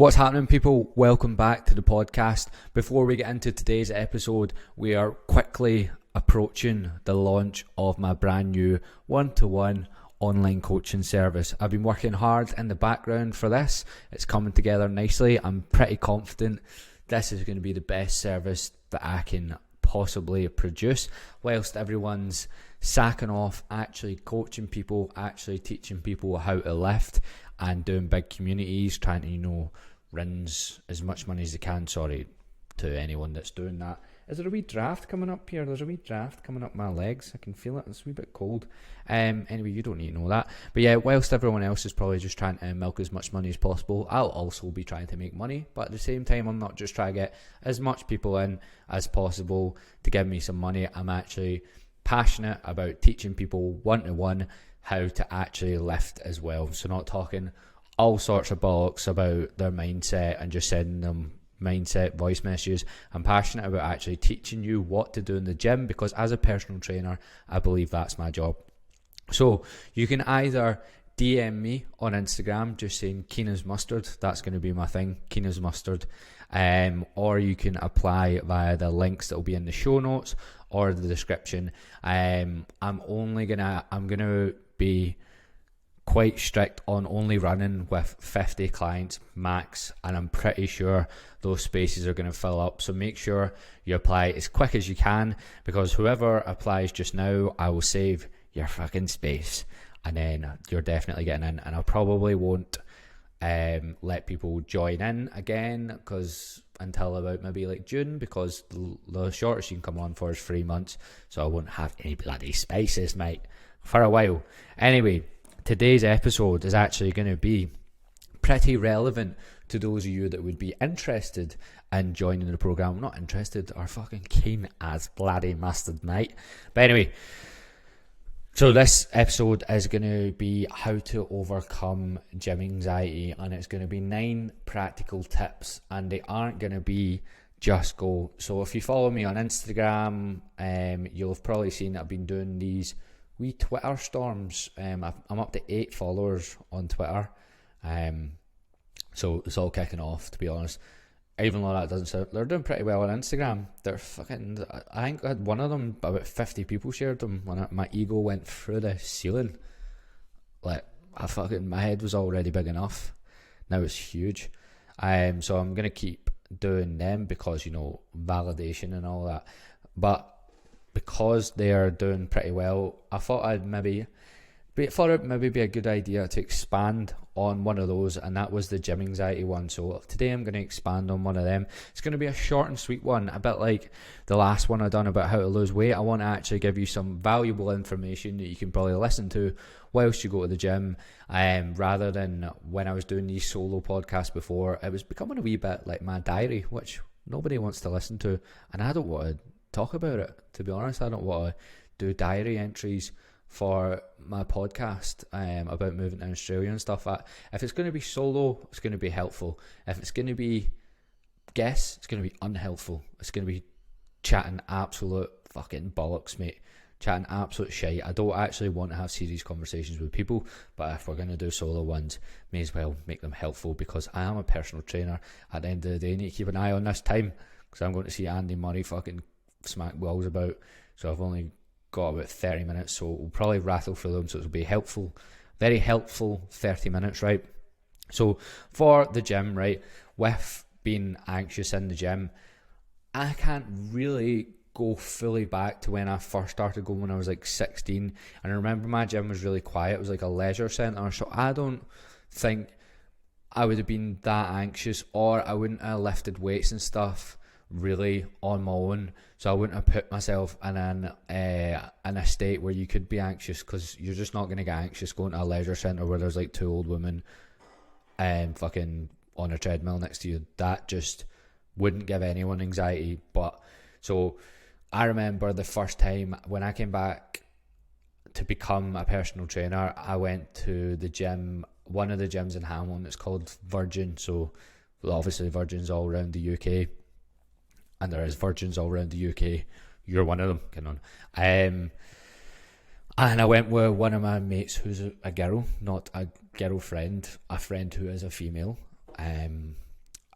What's happening, people? Welcome back to the podcast. Before we get into today's episode, we are quickly approaching the launch of my brand new one-to-one online coaching service. I've been working hard in the background for this. It's coming together nicely. I'm pretty confident this is going to be the best service that I can possibly produce, whilst everyone's sacking off actually coaching people, actually teaching people how to lift and doing big communities, trying to, rinse as much money as they can. Sorry to anyone that's doing that. Is there a wee draft coming up here? There's a wee draft coming up my legs. I can feel it. It's a wee bit cold. Anyway, you don't need to know that. But yeah, whilst everyone else is probably just trying to milk as much money as possible, I'll also be trying to make money. But at the same time, I'm not just trying to get as much people in as possible to give me some money. I'm actually passionate about teaching people one-to-one how to actually lift as well. So not talking all sorts of bollocks about their mindset and just sending them mindset voice messages. I'm passionate about actually teaching you what to do in the gym, because as a personal trainer, I believe that's my job. So you can either DM me on Instagram just saying Keena's Mustard. That's going to be my thing, Keena's Mustard. Or you can apply via the links that will be in the show notes or the description. I'm gonna be quite strict on only running with 50 clients max, and I'm pretty sure those spaces are going to fill up. So make sure you apply as quick as you can, because whoever applies just now, I will save your fucking space, and then you're definitely getting in. And I probably won't let people join in again until about maybe like June, because the shortest you can come on for is 3 months, so I won't have any bloody spaces, mate, for a while. Anyway, today's episode is actually going to be pretty relevant to those of you that would be interested in joining the program. Not interested, or fucking keen as bloody mustard, mate. But anyway, so this episode is going to be how to overcome gym anxiety, and it's going to be 9 practical tips, and they aren't going to be just go. So if you follow me on Instagram, you'll have probably seen that I've been doing these wee Twitter storms. I'm up to 8 followers on Twitter, so it's all kicking off, to be honest. Even though that doesn't sound, they're doing pretty well on Instagram. They're fucking, I think I had one of them, about 50 people shared them when my ego went through the ceiling. Like, my head was already big enough, now it's huge. So I'm gonna keep doing them because, validation and all that. But because they are doing pretty well, I thought it'd maybe be a good idea to expand on one of those, and that was the gym anxiety one. So today I'm going to expand on one of them. It's going to be a short and sweet one, a bit like the last one I done about how to lose weight. I want to actually give you some valuable information that you can probably listen to whilst you go to the gym, rather than when I was doing these solo podcasts before. It was becoming a wee bit like my diary, which nobody wants to listen to, and I don't want to talk about it, to be honest. I don't want to do diary entries for my podcast about moving to Australia and stuff. If it's going to be solo, it's going to be helpful. If it's going to be guests, it's going to be unhelpful. It's going to be chatting absolute fucking bollocks, mate. Chatting absolute shite. I don't actually want to have serious conversations with people, but if we're going to do solo ones, may as well make them helpful, because I am a personal trainer. At the end of the day, I need to keep an eye on this time, because I'm going to see Andy Murray fucking smack walls about. So I've only got about 30 minutes, so we'll probably rattle through them, so it'll be helpful, very helpful 30 minutes, right? So for the gym, right, with being anxious in the gym, I can't really go fully back to when I first started going when I was like 16, and I remember my gym was really quiet. It was like a leisure centre, so I don't think I would have been that anxious, or I wouldn't have lifted weights and stuff really on my own, so I wouldn't have put myself in a state where you could be anxious, because you're just not going to get anxious going to a leisure centre where there's like 2 old women fucking on a treadmill next to you. That just wouldn't give anyone anxiety. But so I remember the first time when I came back to become a personal trainer, I went to the gym, one of the gyms in Hamilton. It's called Virgin. So obviously Virgin's all around the UK, and there is Virgins all around the UK. You're one of them, get on. And I went with one of my mates who's a girl, not a girlfriend, a friend who is a female.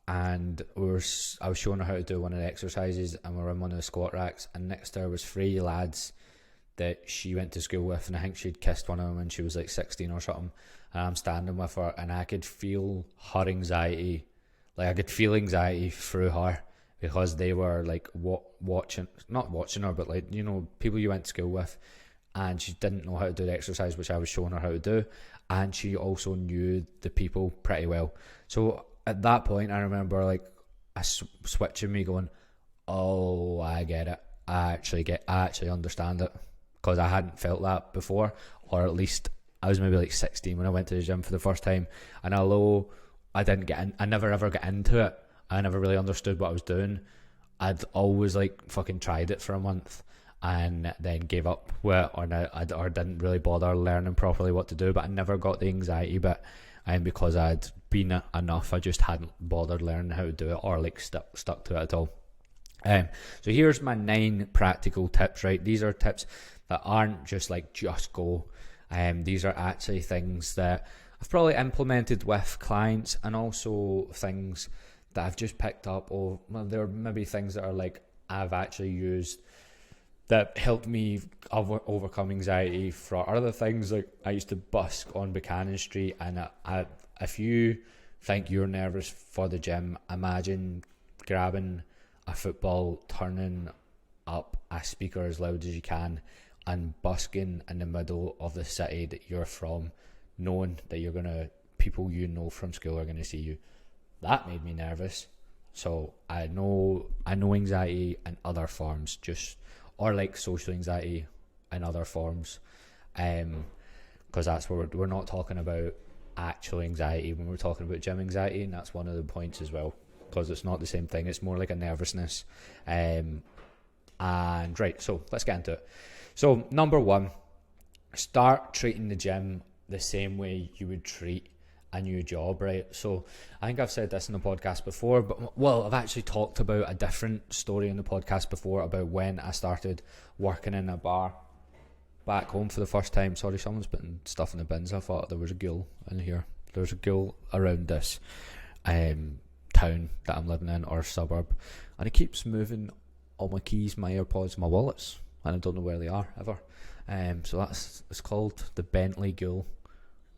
and I was showing her how to do one of the exercises, and we were in one of the squat racks, and next to her was 3 lads that she went to school with, and I think she'd kissed one of them when she was like 16 or something, and I'm standing with her, and I could feel her anxiety, like I could feel anxiety through her, because they were like not watching her, but like, you know, people you went to school with, and she didn't know how to do the exercise which I was showing her how to do, and she also knew the people pretty well. So at that point, I remember like a switch in me going, oh, I get it. I actually understand it, because I hadn't felt that before, or at least I was maybe like 16 when I went to the gym for the first time. And although I never ever got into it, I never really understood what I was doing. I'd always like fucking tried it for a month and then gave up with it, or didn't really bother learning properly what to do. But I never got the anxiety bit, and because I'd been enough, I just hadn't bothered learning how to do it, or like stuck to it at all. So here's my 9 practical tips, right? These are tips that aren't just like just go. These are actually things that I've probably implemented with clients, and also things that I've just picked up, or there are maybe things that are like I've actually used that helped me overcome anxiety. For other things, like I used to busk on Buchanan Street, and if you think you're nervous for the gym, imagine grabbing a football, turning up a speaker as loud as you can, and busking in the middle of the city that you're from, knowing that people you know from school are gonna see you. That made me nervous. So I know anxiety in other forms, or like social anxiety in other forms, because that's where we're not talking about actual anxiety when we're talking about gym anxiety, and that's one of the points as well, because it's not the same thing. It's more like a nervousness. And right, so let's get into it. So number 1, start treating the gym the same way you would treat a new job, right? So I think I've said this in the podcast before, but I've actually talked about a different story in the podcast before, about when I started working in a bar back home for the first time. Sorry, someone's putting stuff in the bins. I thought there was a ghoul in here. There's a ghoul around this town that I'm living in, or suburb, and it keeps moving all my keys, my AirPods, my wallets, and I don't know where they are ever. So it's called the Bentley Ghoul.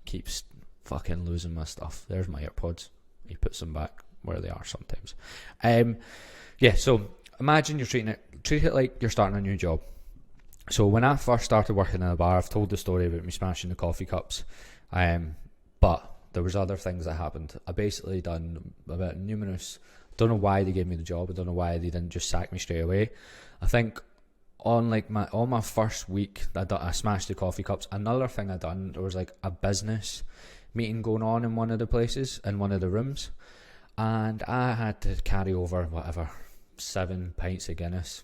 Keeps fucking losing my stuff. There's my AirPods. He puts them back where they are sometimes. So imagine you're treat it like you're starting a new job. So when I first started working in a bar, I've told the story about me smashing the coffee cups, but there was other things that happened. I basically done about numerous. Don't know why they gave me the job. I don't know why they didn't just sack me straight away. I think on my first week that I smashed the coffee cups. Another thing I done, there was like a business meeting going on in one of the places, in one of the rooms, and I had to carry over 7 pints of Guinness.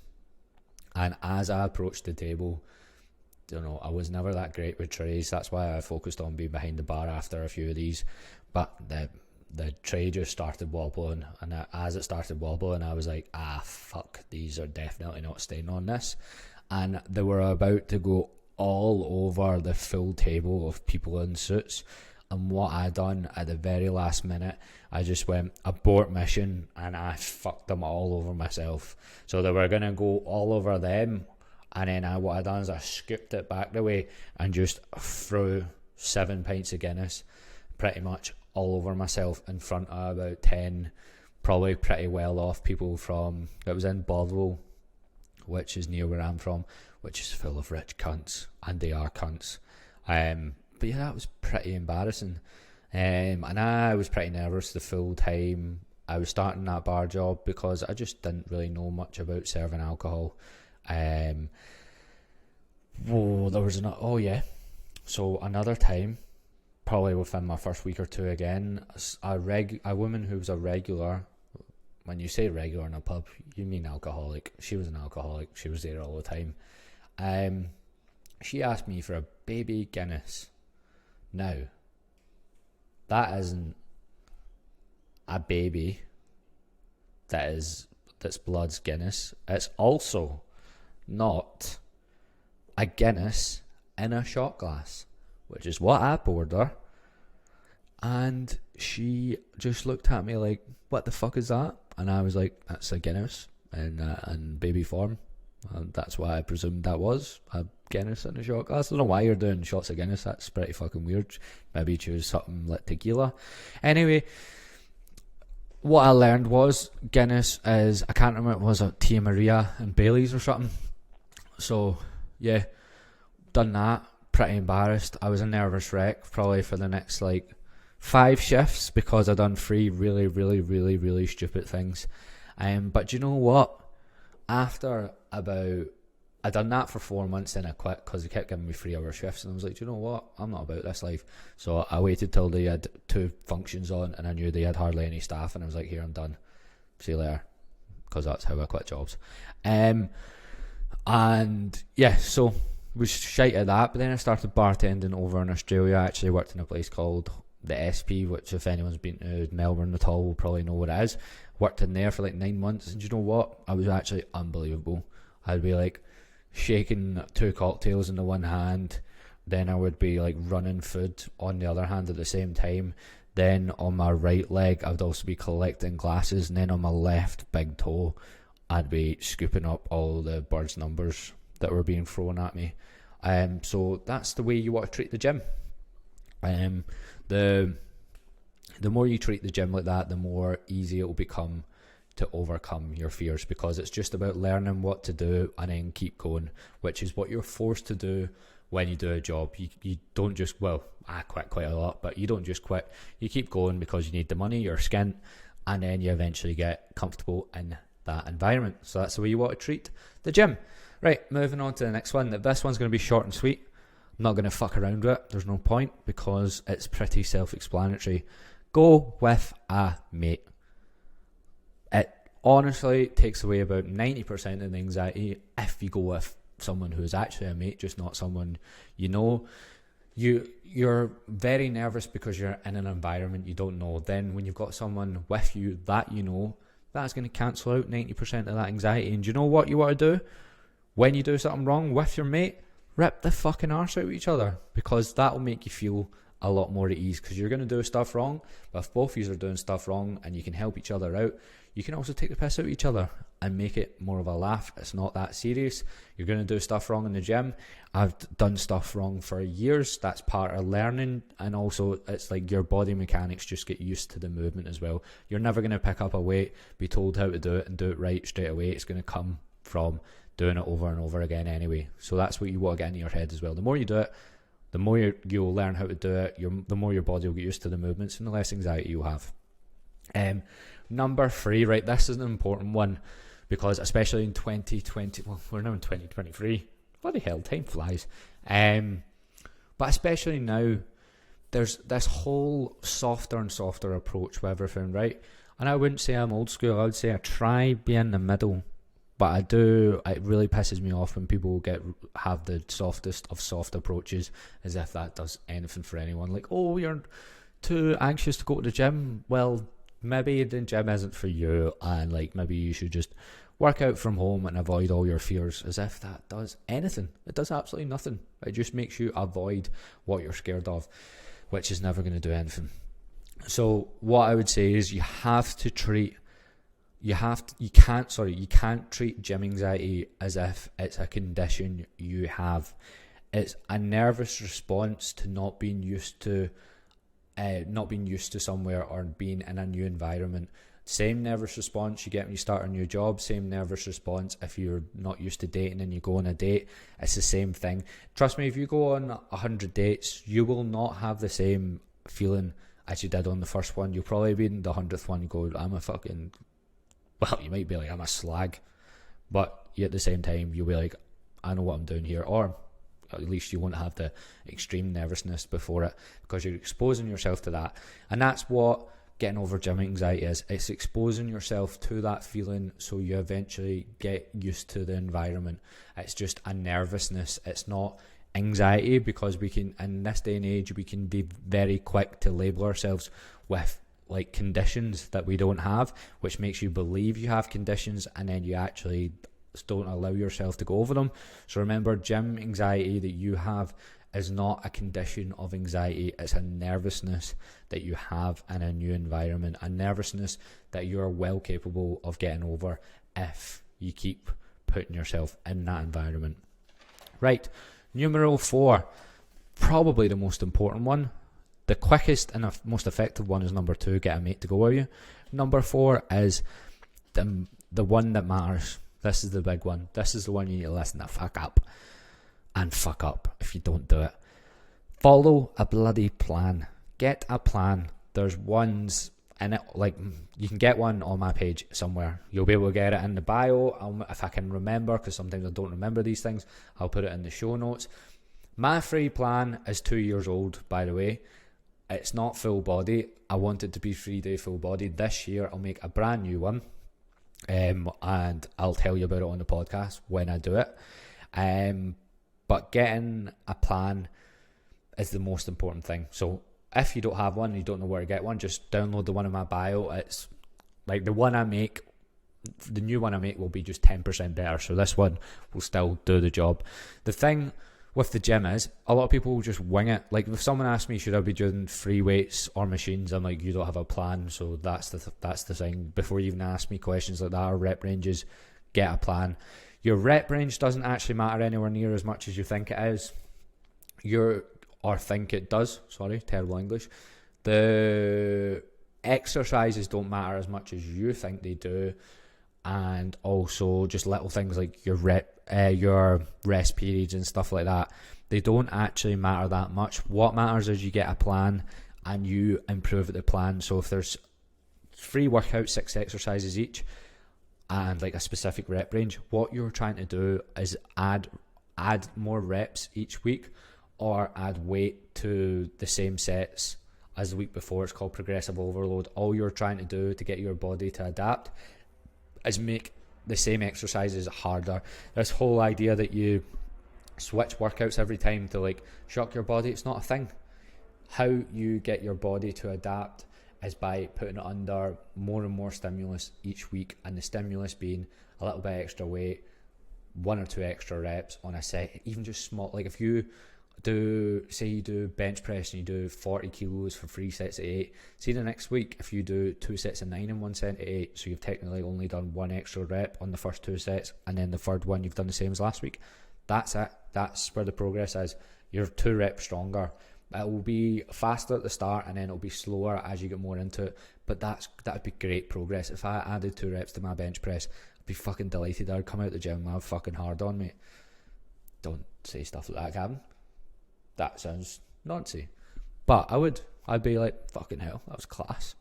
And as I approached the table, I was never that great with trays. That's why I focused on being behind the bar after a few of these. But the tray just started wobbling, and as it started wobbling, I was like, fuck, these are definitely not staying on this. And they were about to go all over the full table of people in suits. And what I done at the very last minute, I just went abort mission, and I fucked them all over myself. So they were going to go all over them, and then what I done is I scooped it back the way and just threw 7 pints of Guinness pretty much all over myself in front of about 10 probably pretty well off people it was in Bothwell, which is near where I'm from, which is full of rich cunts, and they are cunts. But yeah, that was pretty embarrassing. And I was pretty nervous the full time I was starting that bar job, because I just didn't really know much about serving alcohol. So another time, probably within my first week or two again, a woman who was a regular. When you say regular in a pub, you mean alcoholic. She was an alcoholic. She was there all the time. She asked me for a baby Guinness. Now, that isn't a baby that's blood's Guinness. It's also not a Guinness in a shot glass, which is what I poured her. And she just looked at me like, what the fuck is that? And I was like, that's a Guinness in baby form. And that's why I presumed that was a Guinness in a shot glass. I don't know why you're doing shots of Guinness. That's pretty fucking weird. Maybe choose something like tequila. Anyway, what I learned was Guinness is, I can't remember, it was a Tia Maria and Bailey's or something. So, yeah, done that. Pretty embarrassed. I was a nervous wreck probably for the next 5 shifts because I done 3 really, really, really, really stupid things. But you know what? After I done that for 4 months, then I quit because they kept giving me 3-hour shifts, and I was like, do you know what? I'm not about this life. So I waited till they had 2 functions on, and I knew they had hardly any staff, and I was like, here, I'm done. See you later. Because that's how I quit jobs. And yeah, so was shite at that, but then I started bartending over in Australia. I actually worked in a place called the SP, which if anyone's been to Melbourne at all will probably know what it is. Worked in there for 9 months, and you know what? I was actually unbelievable. I'd be shaking 2 cocktails in the one hand, then I would be running food on the other hand at the same time. Then on my right leg, I would also be collecting glasses, and then on my left big toe, I'd be scooping up all the birds' numbers that were being thrown at me. So that's the way you want to treat the gym. The more you treat the gym like that, the more easy it will become to overcome your fears, because it's just about learning what to do and then keep going, which is what you're forced to do when you do a job. You don't just, I quit quite a lot, but you don't just quit. You keep going because you need the money, you're skint, and then you eventually get comfortable in that environment. So that's the way you want to treat the gym. Right, moving on to the next one. This one's going to be short and sweet. I'm not going to fuck around with it. There's no point because it's pretty self-explanatory. Go with a mate. It honestly takes away about 90% of the anxiety if you go with someone who's actually a mate, just not someone you know. You're very nervous because you're in an environment you don't know. Then when you've got someone with you that you know, that's going to cancel out 90% of that anxiety. And do you know what you want to do? When you do something wrong with your mate, rip the fucking arse out of each other, because that will make you feel a lot more at ease, because you're going to do stuff wrong, but if both of you are doing stuff wrong and you can help each other out, you can also take the piss out of each other and make it more of a laugh. It's not that serious. You're going to do stuff wrong in the gym. I've done stuff wrong for years. That's part of learning, and also it's your body mechanics just get used to the movement as well. You're never going to pick up a weight, be told how to do it and do it right straight away. It's going to come from doing it over and over again anyway. So that's what you want to get into your head as well. The more you do it, the more you'll learn how to do it, the more your body will get used to the movements, and the less anxiety you'll have. Number 3, right, this is an important one, because especially in 2020, we're now in 2023, bloody hell, time flies. But especially now, there's this whole softer and softer approach with everything, right? And I wouldn't say I'm old school, I would say I try be in the middle. But it really pisses me off when people have the softest of soft approaches, as if that does anything for anyone. Oh, you're too anxious to go to the gym. Well, maybe the gym isn't for you, and maybe you should just work out from home and avoid all your fears, as if that does anything. It does absolutely nothing. It just makes you avoid what you're scared of, which is never going to do anything. So what I would say is you can't treat gym anxiety as if it's a condition you have. It's a nervous response to not being used to somewhere or being in a new environment. Same nervous response you get when you start a new job, same nervous response if you're not used to dating and you go on a date. It's the same thing. Trust me, if you go on 100 dates, you will not have the same feeling as you did on the first one. You'll probably be in the 100th one and go, you might be I'm a slag, but at the same time you'll be I know what I'm doing here, or at least you won't have the extreme nervousness before it, because you're exposing yourself to that. And that's what getting over gym anxiety is. It's exposing yourself to that feeling so you eventually get used to the environment. It's just a nervousness. It's not anxiety, because we can, in this day and age, we can be very quick to label ourselves with conditions that we don't have, which makes you believe you have conditions, and then you actually don't allow yourself to go over them. So remember, gym anxiety that you have is not a condition of anxiety. It's a nervousness that you have in a new environment, a nervousness that you're well capable of getting over if you keep putting yourself in that environment. Right, numero 4, probably the most important one. The quickest and most effective one is number 2, get a mate to go with you. Number 4 is the one that matters. This is the big one. This is the one you need to listen to fuck up. And fuck up if you don't do it. Follow a bloody plan. Get a plan. There's ones in it, like you can get one on my page somewhere. You'll be able to get it in the bio. If I can remember, because sometimes I don't remember these things, I'll put it in the show notes. My free plan is 2 years old, by the way. It's not full body. I want it to be 3-day full body. This year I'll make a brand new one. And I'll tell you about it on the podcast when I do it. But getting a plan is the most important thing. So if you don't have one and you don't know where to get one, just download the one in my bio. It's like the one I make, the new one I make will be just 10% better. So this one will still do the job. The thing with the gym is a lot of people will just wing it. Like if someone asks me, should I be doing free weights or machines? I'm like, you don't have a plan. So that's the thing. Before you even ask me questions like that or rep ranges, get a plan. Your rep range doesn't actually matter anywhere near as much as you think it is. Think it does. Sorry, terrible English. The exercises don't matter as much as you think they do. And also just little things like your rest periods and stuff like that. They don't actually matter that much. What matters is you get a plan and you improve at the plan. So if there's 3 workouts, 6 exercises each, and like a specific rep range, what you're trying to do is add more reps each week or add weight to the same sets as the week before. It's called progressive overload. All you're trying to do to get your body to adapt is make the same exercises harder. This whole idea that you switch workouts every time to like shock your body, it's not a thing. How you get your body to adapt is by putting it under more and more stimulus each week, and the stimulus being a little bit extra weight, 1 or 2 extra reps on a set, even just small. Like if you do, say you do bench press and you do 40 kilos for 3 sets of 8, see the next week if you do 2 sets of 9 and 1 set of 8, so you've technically only done 1 extra rep on the first 2 sets, and then the third one you've done the same as last week. That's it. That's where the progress is. You're 2 reps stronger. It will be faster at the start and then it'll be slower as you get more into it. But that would be great progress. If I added 2 reps to my bench press, I'd be fucking delighted. I'd come out the gym and I'd fucking hard on, mate. Don't say stuff like that, Gavin. That sounds nancy. But I'd be like, fucking hell, that was class.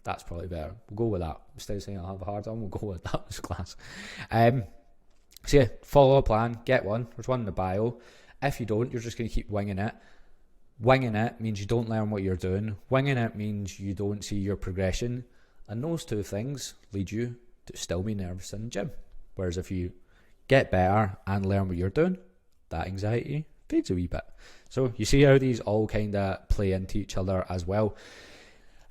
That's probably better. We'll go with that. Instead of saying I'll have a hard on, we'll go with that was class. So yeah, follow a plan, get one. There's one in the bio. If you don't, you're just going to keep winging it. Winging it means you don't learn what you're doing. Winging it means you don't see your progression. And those 2 things lead you to still be nervous in the gym. Whereas if you get better and learn what you're doing, that anxiety fades a wee bit. So you see how these all kind of play into each other as well.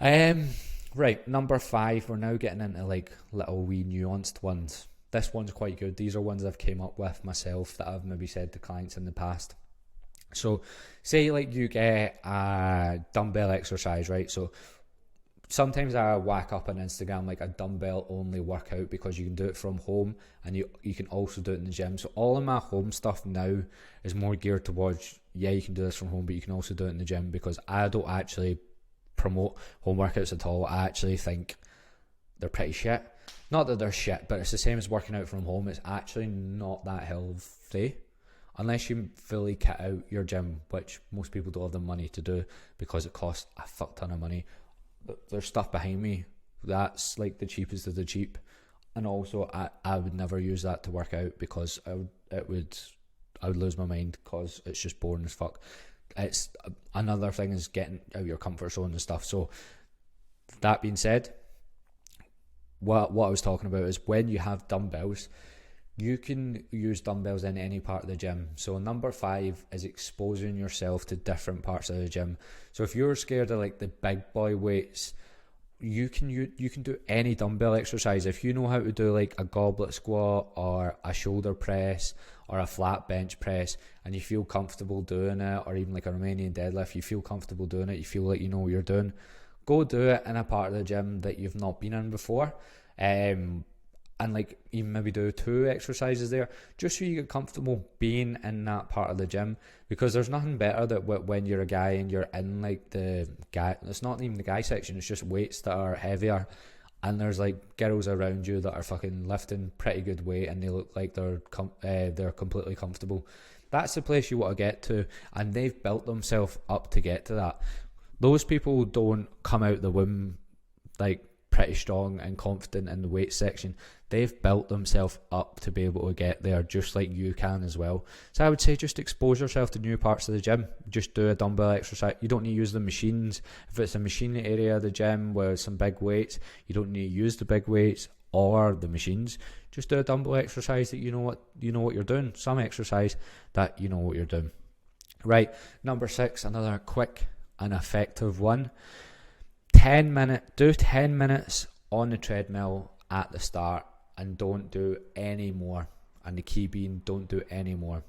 Right, number 5, we're now getting into like little wee nuanced ones. This one's quite good. These are ones I've came up with myself that I've maybe said to clients in the past. So say like you get a dumbbell exercise, right? So sometimes I whack up on Instagram like a dumbbell only workout because you can do it from home and you can also do it in the gym. So all of my home stuff now is more geared towards, yeah, you can do this from home, but you can also do it in the gym, because I don't actually promote home workouts at all. I actually think they're pretty shit. Not that they're shit, but it's the same as working out from home. It's actually not that healthy. Unless you fully kit out your gym, which most people don't have the money to do because it costs a fuck ton of money. There's stuff behind me that's like the cheapest of the cheap, and also I would never use that to work out because I would lose my mind because it's just boring as fuck. It's another thing is getting out of your comfort zone and stuff. So that being said, what I was talking about is when you have dumbbells, you can use dumbbells in any part of the gym. So number 5 is exposing yourself to different parts of the gym. So if you're scared of like the big boy weights you can do any dumbbell exercise. If you know how to do like a goblet squat or a shoulder press or a flat bench press, and you feel comfortable doing it, or even like a Romanian deadlift, you feel comfortable doing it, you feel like you know what you're doing, go do it in a part of the gym that you've not been in before. And like even maybe do 2 exercises there, just so you get comfortable being in that part of the gym. Because there's nothing better that when you're a guy and you're in like the guy, it's not even the guy section, it's just weights that are heavier, and there's like girls around you that are fucking lifting pretty good weight and they look like they're completely comfortable. That's the place you want to get to, and they've built themselves up to get to that. Those people don't come out the womb like pretty strong and confident in the weight section. They've built themselves up to be able to get there, just like you can as well. So I would say just expose yourself to new parts of the gym. Just do a dumbbell exercise. You don't need to use the machines. If it's a machine area of the gym with some big weights, you don't need to use the big weights or the machines. Just do a dumbbell exercise that you know what you're doing. Some exercise that you know what you're doing. Right, number 6, another quick and effective one. 10 minutes on the treadmill at the start, and don't do any more. And the key being, don't do any more.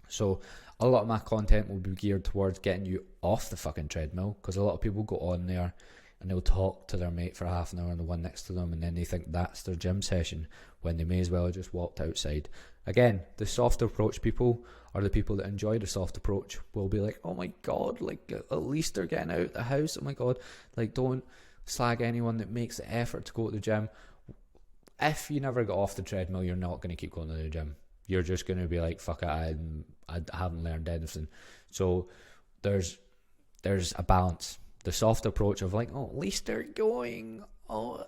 So a lot of my content will be geared towards getting you off the fucking treadmill, because a lot of people go on there and they'll talk to their mate for half an hour and the one next to them, and then they think that's their gym session when they may as well have just walked outside. Again, the soft approach people, or the people that enjoy the soft approach, will be like, oh my god, like at least they're getting out of the house. Oh my god, like don't slag anyone that makes the effort to go to the gym. If you never get off the treadmill, you're not going to keep going to the gym. You're just going to be like, fuck it, I haven't learned anything. So there's a balance. The soft approach of like, oh, at least they're going. Oh,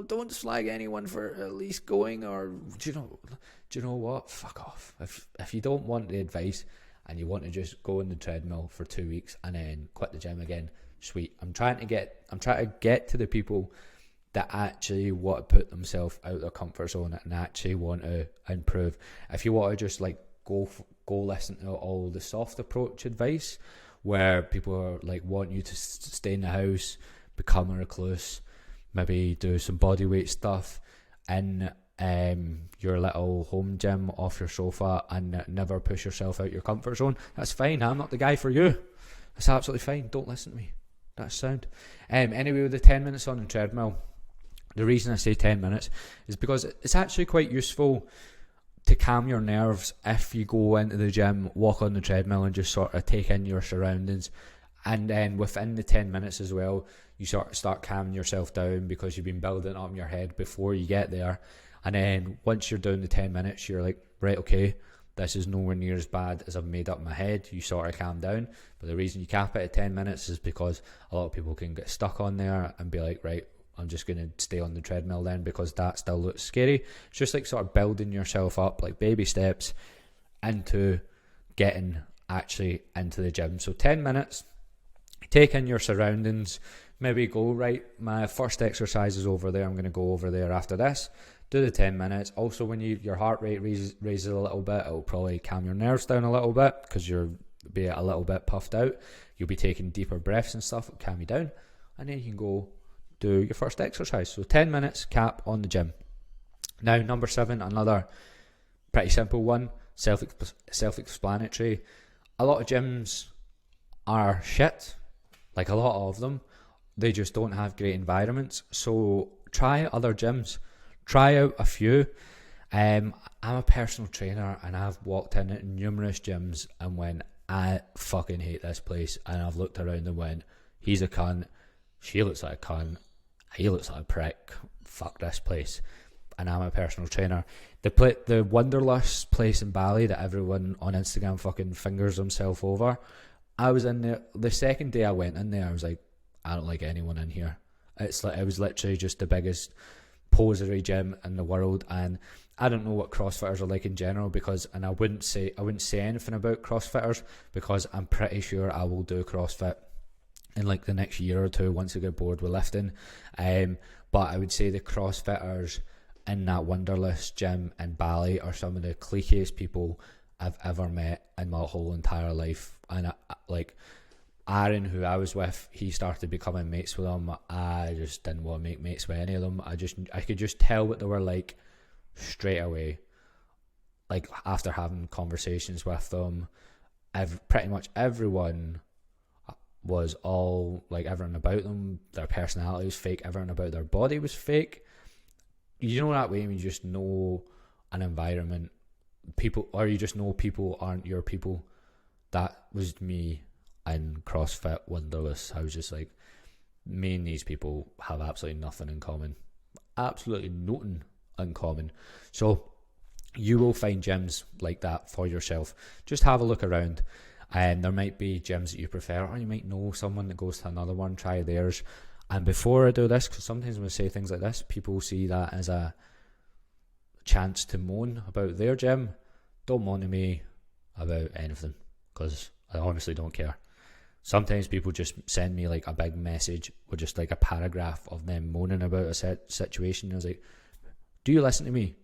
don't slag anyone for at least going. Or do you know what? Fuck off. If you don't want the advice and you want to just go on the treadmill for 2 weeks and then quit the gym again, sweet. I'm trying to get to the people that actually want to put themselves out of their comfort zone and actually want to improve. If you want to just like go listen to all the soft approach advice, where people are like want you to stay in the house, become a recluse, maybe do some bodyweight stuff in your little home gym off your sofa, and never push yourself out your comfort zone, that's fine. I'm not the guy for you. That's absolutely fine. Don't listen to me. That's sound. Anyway, with the 10 minutes on the treadmill, the reason I say 10 minutes is because it's actually quite useful to calm your nerves if you go into the gym, walk on the treadmill and just sort of take in your surroundings. And then within the 10 minutes as well, you sort of start calming yourself down because you've been building up in your head before you get there. And then once you're doing the 10 minutes, you're like, right, okay, this is nowhere near as bad as I've made up in my head. You sort of calm down. But the reason you cap it at 10 minutes is because a lot of people can get stuck on there and be like, right, I'm just going to stay on the treadmill then because that still looks scary. It's just like sort of building yourself up, like baby steps into getting actually into the gym. So 10 minutes, take in your surroundings, maybe go, right, my first exercise is over there, I'm going to go over there after this. Do the 10 minutes. Also, when your heart rate raises a little bit, it'll probably calm your nerves down a little bit because you'll be a little bit puffed out. You'll be taking deeper breaths and stuff, it'll calm you down. And then you can go do your first exercise. So 10 minutes cap on the gym. Now, number 7, another pretty simple one, self-explanatory. A lot of gyms are shit, like a lot of them. They just don't have great environments. So try other gyms. Try out a few. I'm a personal trainer and I've walked in at numerous gyms and went, I fucking hate this place. And I've looked around and went, he's a cunt, she looks like a cunt, he looks like a prick, fuck this place. And I'm a personal trainer. The Wanderlust place in Bali that everyone on Instagram fucking fingers himself over, I was in there, the second day I went in there, I was like, I don't like anyone in here. It's like, it was literally just the biggest posery gym in the world. And I don't know what CrossFitters are like in general, because, and I wouldn't say anything about CrossFitters because I'm pretty sure I will do CrossFit in like the next year or two once I get bored with lifting. But I would say the CrossFitters in that Wanderlust gym in Bali are some of the cliquiest people I've ever met in my whole entire life. And Aaron, who I was with, he started becoming mates with them. I just didn't want to make mates with any of them. I could just tell what they were like straight away. Like, after having conversations with them, pretty much everyone was all like, everything about them, their personality was fake, everything about their body was fake. You know that way when you just know an environment, people, or you just know people aren't your people. That was me in CrossFit Wonderless. I was just like, me and these people have absolutely nothing in common. Absolutely nothing in common. So you will find gyms like that for yourself. Just have a look around, and there might be gyms that you prefer, or you might know someone that goes to another one, try theirs. And before I do this, because sometimes when I say things like this, people see that as a chance to moan about their gym. Don't moan to me about anything, because I honestly don't care. Sometimes people just send me like a big message with just like a paragraph of them moaning about a situation. I was like, do you listen to me?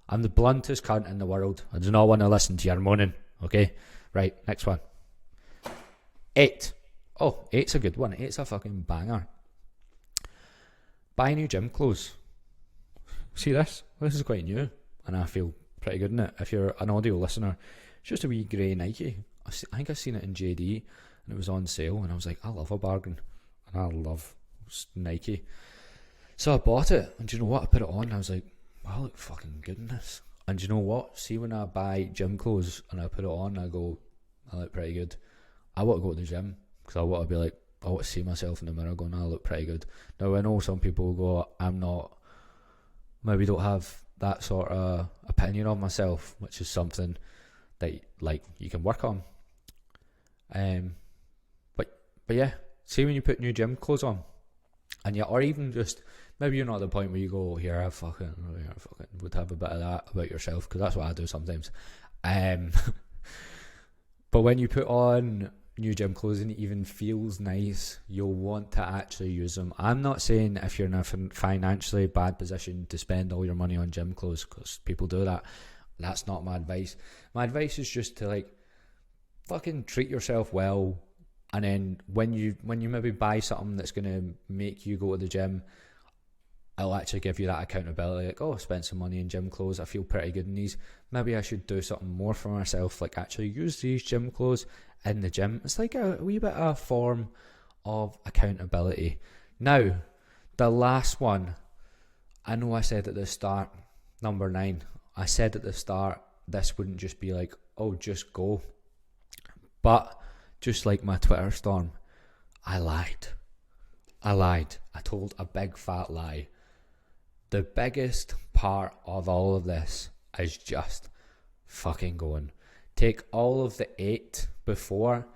I'm the bluntest cunt in the world. I do not want to listen to your moaning. Okay? Right, next one. 8. Oh, 8's a good one. 8's a fucking banger. Buy new gym clothes. See this? This is quite new, and I feel pretty good in it. If you're an audio listener, it's just a wee grey Nike. I think I've seen it in JD, and it was on sale, and I was like, I love a bargain, and I love Nike. So I bought it, and do you know what? I put it on, and I was like, I look fucking good in this. And do you know what? See, when I buy gym clothes and I put it on, I go, I look pretty good. I want to go to the gym, because I want to be like, I want to see myself in the mirror going, I look pretty good. Now, I know some people go, I'm not, maybe don't have that sort of opinion of myself, which is something that, like, you can work on. But yeah, see, when you put new gym clothes on, and yeah, or even just, maybe you're not at the point where you go, here, I fucking would have a bit of that about yourself, because that's what I do sometimes. But when you put on new gym clothes and it even feels nice, you'll want to actually use them. I'm not saying if you're in a financially bad position to spend all your money on gym clothes, because people do that. That's not my advice. My advice is just to, like, fucking treat yourself well, and then when you maybe buy something that's going to make you go to the gym, I'll actually give you that accountability, like, oh, I spent some money in gym clothes, I feel pretty good in these, maybe I should do something more for myself, like actually use these gym clothes in the gym. It's like a wee bit of a form of accountability. Now, the last one, I know I said at the start, number 9, I said at the start, this wouldn't just be like, oh, just go. But, just like my Twitter storm, I lied. I told a big fat lie. The biggest part of all of this is just fucking going. Take all of the 8 before,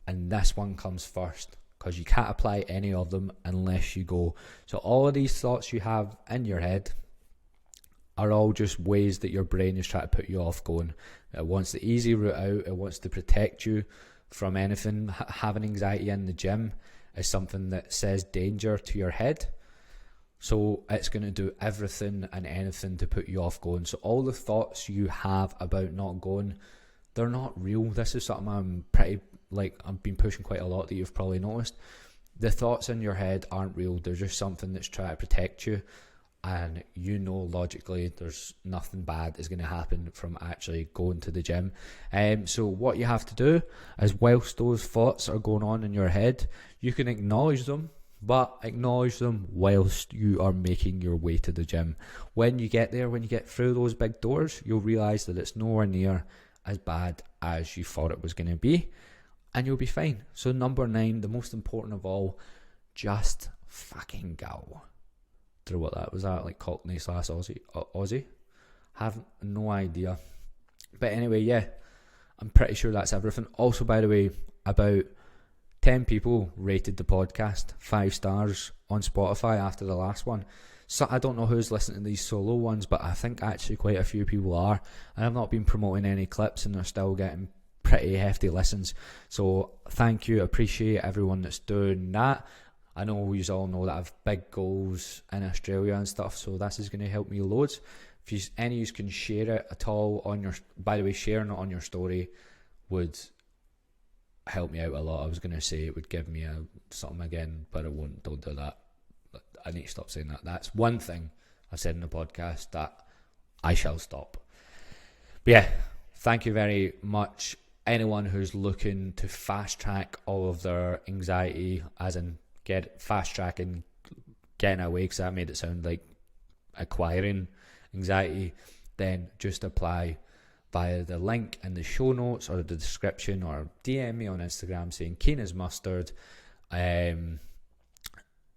and this one comes first, because you can't apply any of them unless you go. So all of these thoughts you have in your head are all just ways that your brain is trying to put you off going. It wants the easy route out. It wants to protect you from anything. Having anxiety in the gym is something that says danger to your head. So it's going to do everything and anything to put you off going. So all the thoughts you have about not going, they're not real. This is something I've been pushing quite a lot, that you've probably noticed. The thoughts in your head aren't real. They're just something that's trying to protect you. And you know logically there's nothing bad is going to happen from actually going to the gym. So what you have to do is, whilst those thoughts are going on in your head, you can acknowledge them, but acknowledge them whilst you are making your way to the gym. When you get there, when you get through those big doors, you'll realise that it's nowhere near as bad as you thought it was going to be, and you'll be fine. So number 9, the most important of all, just fucking go. Through what that was, that like Cockney / Aussie? Have no idea. But anyway, yeah, I'm pretty sure that's everything. Also, by the way, about 10 people rated the podcast 5 stars on Spotify after the last one. So I don't know who's listening to these solo ones, but I think actually quite a few people are. And I've not been promoting any clips, and they're still getting pretty hefty listens. So thank you, appreciate everyone that's doing that. I know you all know that I have big goals in Australia and stuff, so this is going to help me loads. If any of you can share it at all on your, by the way, sharing it on your story would help me out a lot. I was going to say it would give me something again, but it won't. Don't do that. I need to stop saying that. That's one thing I said in the podcast that I shall stop. But yeah, thank you very much. Anyone who's looking to fast track all of their anxiety, as in get fast tracking, getting away, because that made it sound like acquiring anxiety, then just apply via the link in the show notes or the description, or DM me on Instagram saying keen as mustard.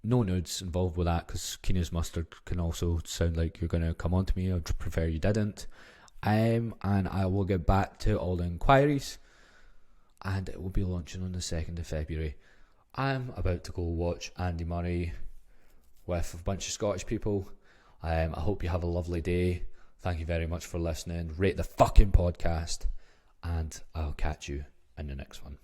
No nudes involved with that, because keen as mustard can also sound like you're going to come on to me. I'd prefer you didn't. And I will get back to all the inquiries, and it will be launching on the 2nd of February. I'm about to go watch Andy Murray with a bunch of Scottish people. I hope you have a lovely day. Thank you very much for listening. Rate the fucking podcast, and I'll catch you in the next one.